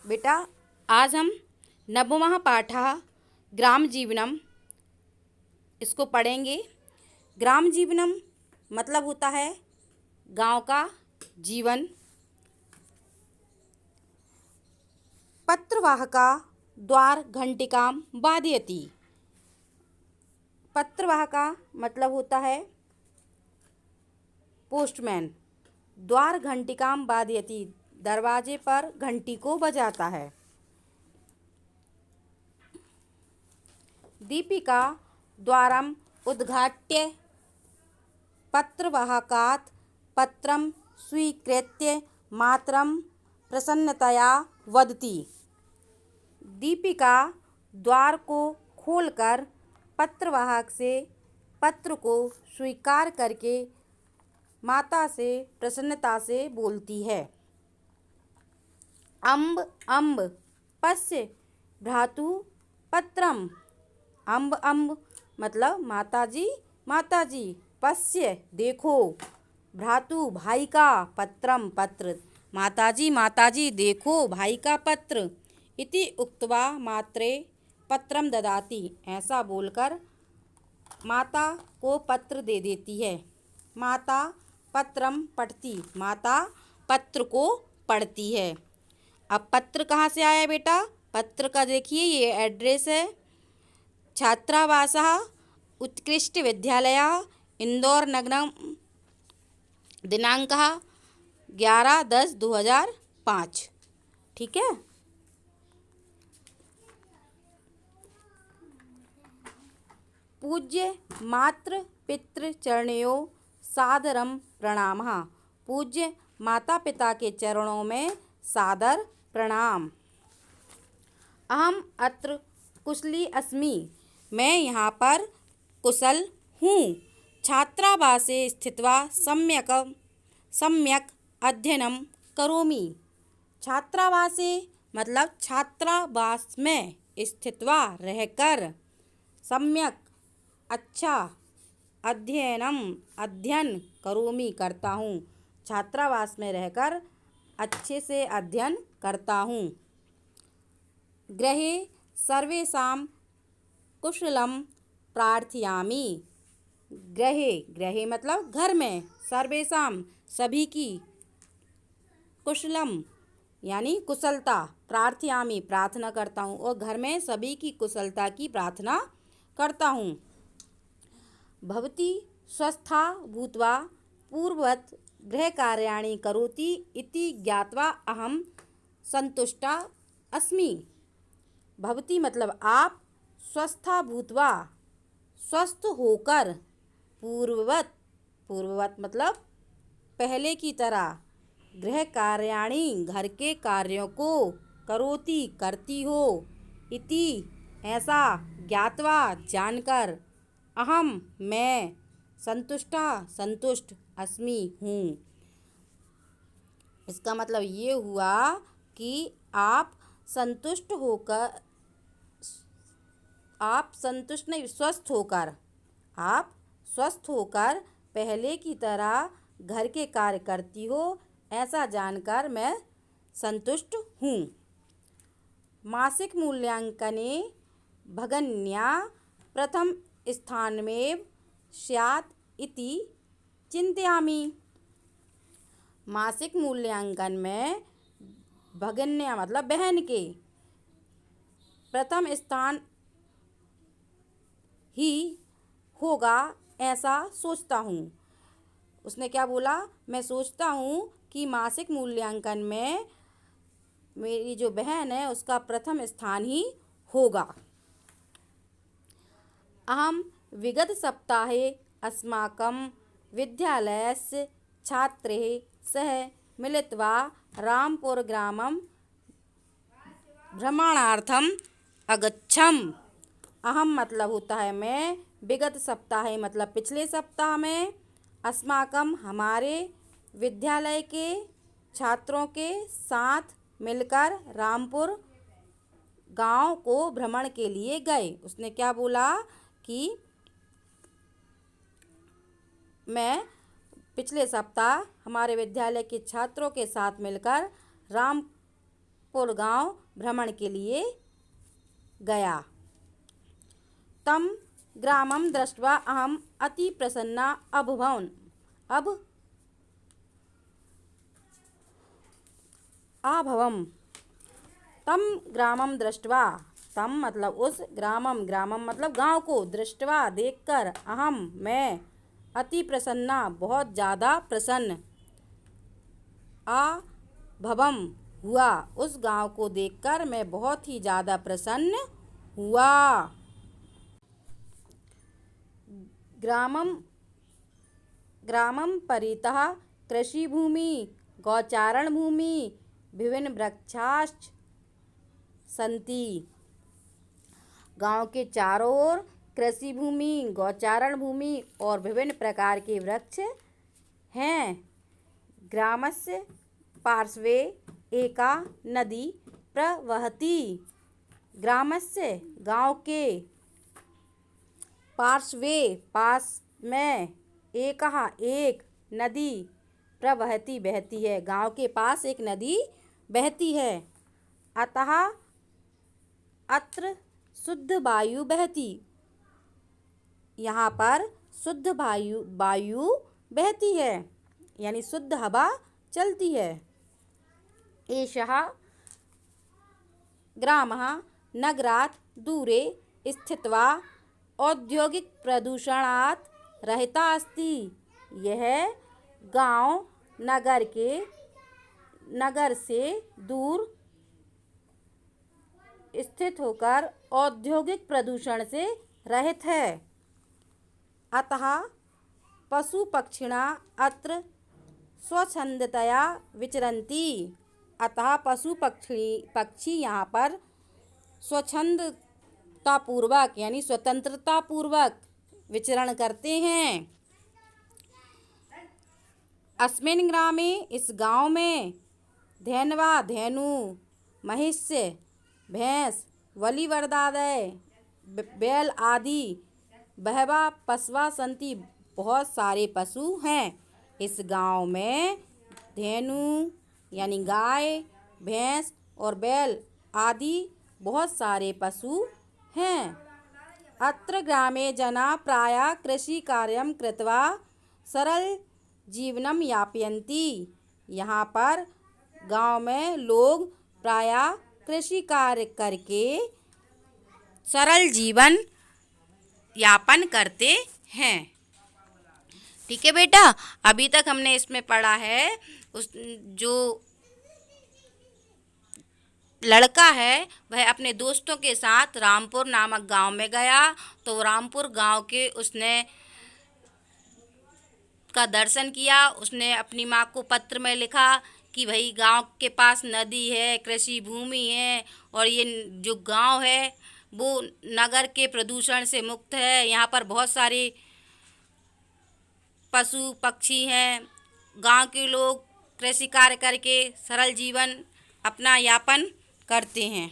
बेटा, आज हम नवमः पाठः ग्राम जीवनम इसको पढ़ेंगे। ग्राम जीवनम मतलब होता है गांव का जीवन। पत्रवाहका द्वार घंटिकां वादयति। पत्रवाहका मतलब होता है पोस्टमैन। द्वार घंटिकां वादयति, दरवाजे पर घंटी को बजाता है। दीपिका द्वारम् उद्घाट्य पत्रवाहकात् पत्रं स्वीकृत्य मातरं प्रसन्नतया वदति। दीपिका द्वार को खोलकर पत्रवाहक से पत्र को स्वीकार करके माता से प्रसन्नता से बोलती है। अम्ब अम्ब पश्य भ्रातु पत्रम। अम्ब अम्ब मतलब माताजी पश्य देखो, भ्रातु भाई का, पत्रम पत्र, माताजी देखो भाई का पत्र। इति उक्त्वा मात्रे पत्रम ददाति, ऐसा बोलकर माता को पत्र दे देती है। माता पत्रम पढ़ती, माता पत्र को पढ़ती है। अब पत्र कहाँ से आया बेटा? पत्र का देखिए ये एड्रेस है। छात्रावासः उत्कृष्ट विद्यालयः इंदौर नगरम, दिनांकः 11/10/2005। ठीक है। पूज्य मातृ पितृ चरणयों सादरम प्रणामः। पूज्य माता पिता के चरणों में सादर प्रणाम। अहम अत्र कुशली अस्मि, मैं यहाँ पर कुशल हूँ। छात्रावासे स्थित्वा सम्यक अध्ययनम करोमि। छात्रावासे मतलब छात्रावास में स्थित्वा रहकर, सम्यक अच्छा, अध्ययन करोमि करता हूँ। छात्रावास में रहकर अच्छे से अध्ययन करता हूँ। गृहे सर्वेषां कुशलम प्रार्थयामि। गृहे मतलब घर में, सर्वेषां सभी की, कुशलम यानी कुशलता, प्रार्थयामि प्रार्थना करता हूँ, और घर में सभी की कुशलता की प्रार्थना करता हूँ। भवती स्वस्था भूत्वा पूर्ववत् गृहकार्याणि करोति इति ज्ञात्वा अहम संतुष्टा अस्मि। भवती मतलब आप, स्वस्था भूत्वा स्वस्थ होकर, पूर्ववत् मतलब पहले की तरह, गृह कार्याणि घर के कार्यों को, करोति करती हो, इति ऐसा, ज्ञात्वा जानकर, अहम मैं, संतुष्टा संतुष्ट, अस्मि हूँ। इसका मतलब ये हुआ कि आप संतुष्ट होकर, आप संतुष्ट नहीं, स्वस्थ होकर, आप स्वस्थ होकर पहले की तरह घर के कार्य करती हो, ऐसा जानकर मैं संतुष्ट हूँ। मासिक मूल्यांकने भगिन्या प्रथम स्थानमेव स्यात् इति चिन्तयामि। मासिक मूल्यांकन में भगिन्या मतलब बहन के प्रथम स्थान ही होगा, ऐसा सोचता हूँ। उसने क्या बोला? मैं सोचता हूँ कि मासिक मूल्यांकन में मेरी जो बहन है उसका प्रथम स्थान ही होगा। अहम विगत सप्ताहे अस्माकं विद्यालयस्य छात्रैः सह मिलित्वा रामपुर ग्रामं भ्रमणार्थम अगच्छम। अहम मतलब होता है मैं, विगत सप्ताह मतलब पिछले सप्ताह में, अस्माकम हमारे, विद्यालय के छात्रों के साथ मिलकर रामपुर गांव को भ्रमण के लिए गए। उसने क्या बोला कि मैं पिछले सप्ताह हमारे विद्यालय के छात्रों के साथ मिलकर गांव भ्रमण के लिए गया। तं ग्रामं दृष्ट्वा अहम् अति प्रसन्ना अभवम्। तं ग्रामं दृष्ट्वा, तम मतलब उस, ग्रामम ग्रामम मतलब गांव को, दृष्ट्वा देखकर, अहम मैं, अति प्रसन्ना बहुत ज़्यादा प्रसन्न, अभवम हुआ, उस गांव को देखकर मैं बहुत ही ज़्यादा प्रसन्न हुआ। ग्रामम ग्रामम परितः कृषि भूमि, गौचारण भूमि, विभिन्न वृक्षाश्च सन्ति। गांव के चारों ओर कृषि भूमि, गौचारण भूमि और विभिन्न प्रकार के वृक्ष हैं। ग्रामस्य पार्श्वे एका नदी प्रवहति। ग्रामस्य गांव के, पार्श्वे पास में, एक नदी प्रवहति बहती है, गांव के पास एक नदी बहती है। अतः अत्र शुद्ध वायु बहती, यहाँ पर शुद्ध वायु बहती है, यानी शुद्ध हवा चलती है। एषः ग्रामः नगरात् दूरे स्थित्वा औद्योगिक प्रदूषणात् रहिता अस्ति। यह गांव नगर से दूर स्थित होकर औद्योगिक प्रदूषण से रहित है। अतः पशु पक्षिणा अत्र स्वच्छंदतया विचरन्ति। अतः पशु पक्षी यहाँ पर स्वच्छंदतापूर्वक यानी स्वतंत्रतापूर्वक विचरण करते हैं। अस्मिन् ग्रामे, इस गांव में, धेन्वा धेनु, महिष्य भैंस, वलिवर्दादय बैल आदि, बहवा पशवा सन्ति बहुत सारे पशु हैं। इस गांव में धेनु यानी गाय, भैंस और बैल आदि बहुत सारे पशु हैं। अत्र ग्रामे जना प्रायः कृषि कार्यं कृत्वा सरल जीवनं यापयन्ति। यहाँ पर गांव में लोग प्रायः कृषि कार्य करके सरल जीवन यापन करते हैं। ठीक है बेटा, अभी तक हमने इसमें पढ़ा है जो लड़का है वह अपने दोस्तों के साथ रामपुर नामक गांव में गया। तो रामपुर गांव के उसने का दर्शन किया। उसने अपनी माँ को पत्र में लिखा कि भाई गांव के पास नदी है, कृषि भूमि है और ये जो गांव है वो नगर के प्रदूषण से मुक्त है। यहाँ पर बहुत सारे पशु पक्षी हैं। गांव के लोग कृषि कार्य करके सरल जीवन अपना यापन करते हैं।